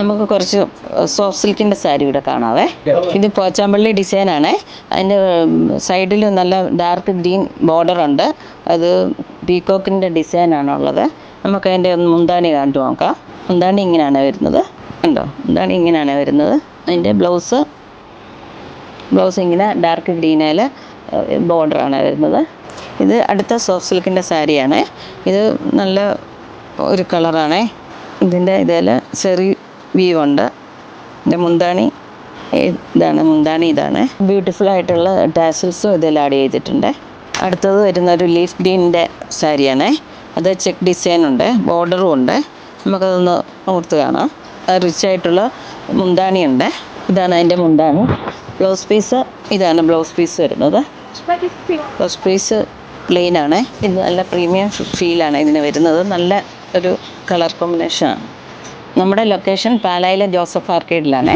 നമുക്ക് കുറച്ച് സോഫ്റ്റ് സിൽക്കിൻ്റെ സാരി ഇവിടെ കാണാവേ. ഇത് പോച്ചാമ്പള്ളി ഡിസൈനാണ്. അതിൻ്റെ സൈഡിൽ നല്ല ഡാർക്ക് ഗ്രീൻ ബോർഡർ ഉണ്ട്. അത് പീക്കോക്കിൻ്റെ ഡിസൈനാണുള്ളത്. നമുക്ക് അതിൻ്റെ മുന്താണി കണ്ടു നോക്കാം. മുന്താണി ഇങ്ങനെയാണ് വരുന്നത്, കണ്ടോ? മുന്താണി ഇങ്ങനെയാണ് വരുന്നത്. അതിൻ്റെ ബ്ലൗസ് ഇങ്ങനെ ഡാർക്ക് ഗ്രീനിൽ ബോർഡറാണ് വരുന്നത്. ഇത് അടുത്ത സോഫ്റ്റ് സിൽക്കിൻ്റെ സാരിയാണ്. ഇത് നല്ല ഒരു കളറാണ്. ഇതിൻ്റെ ഇതിൽ ചെറി വീവ് ഉണ്ട്. ഇതിൻ്റെ മുന്താണി ഇതാണ്. ബ്യൂട്ടിഫുൾ ആയിട്ടുള്ള ടാസൽസും ഇതിൽ ആഡ് ചെയ്തിട്ടുണ്ട്. അടുത്തത് വരുന്നൊരു ലീഫ് ഗ്രീനിൻ്റെ സാരിയാണ്. അത് ചെക്ക് ഡിസൈൻ ഉണ്ട്, ബോർഡറും ഉണ്ട്. നമുക്കതൊന്ന് ഓർത്ത് കാണാം. റിച്ച് ആയിട്ടുള്ള മുന്താണിയുണ്ട്. ഇതാണ് അതിൻ്റെ മുന്താണി. ബ്ലൗസ് പീസ് ഇതാണ് ബ്ലൗസ് പീസ് വരുന്നത്. ബ്ലൗസ് പീസ് പ്ലെയിൻ ആണ്. ഇത് നല്ല പ്രീമിയം ഫീലാണ് ഇതിന് വരുന്നത്. നല്ല ഒരു കളർ കോമ്പിനേഷനാണ്. നമ്മുടെ ലൊക്കേഷൻ പാലായിലെ ജോസഫ് ആർക്കേഡിലാണ്.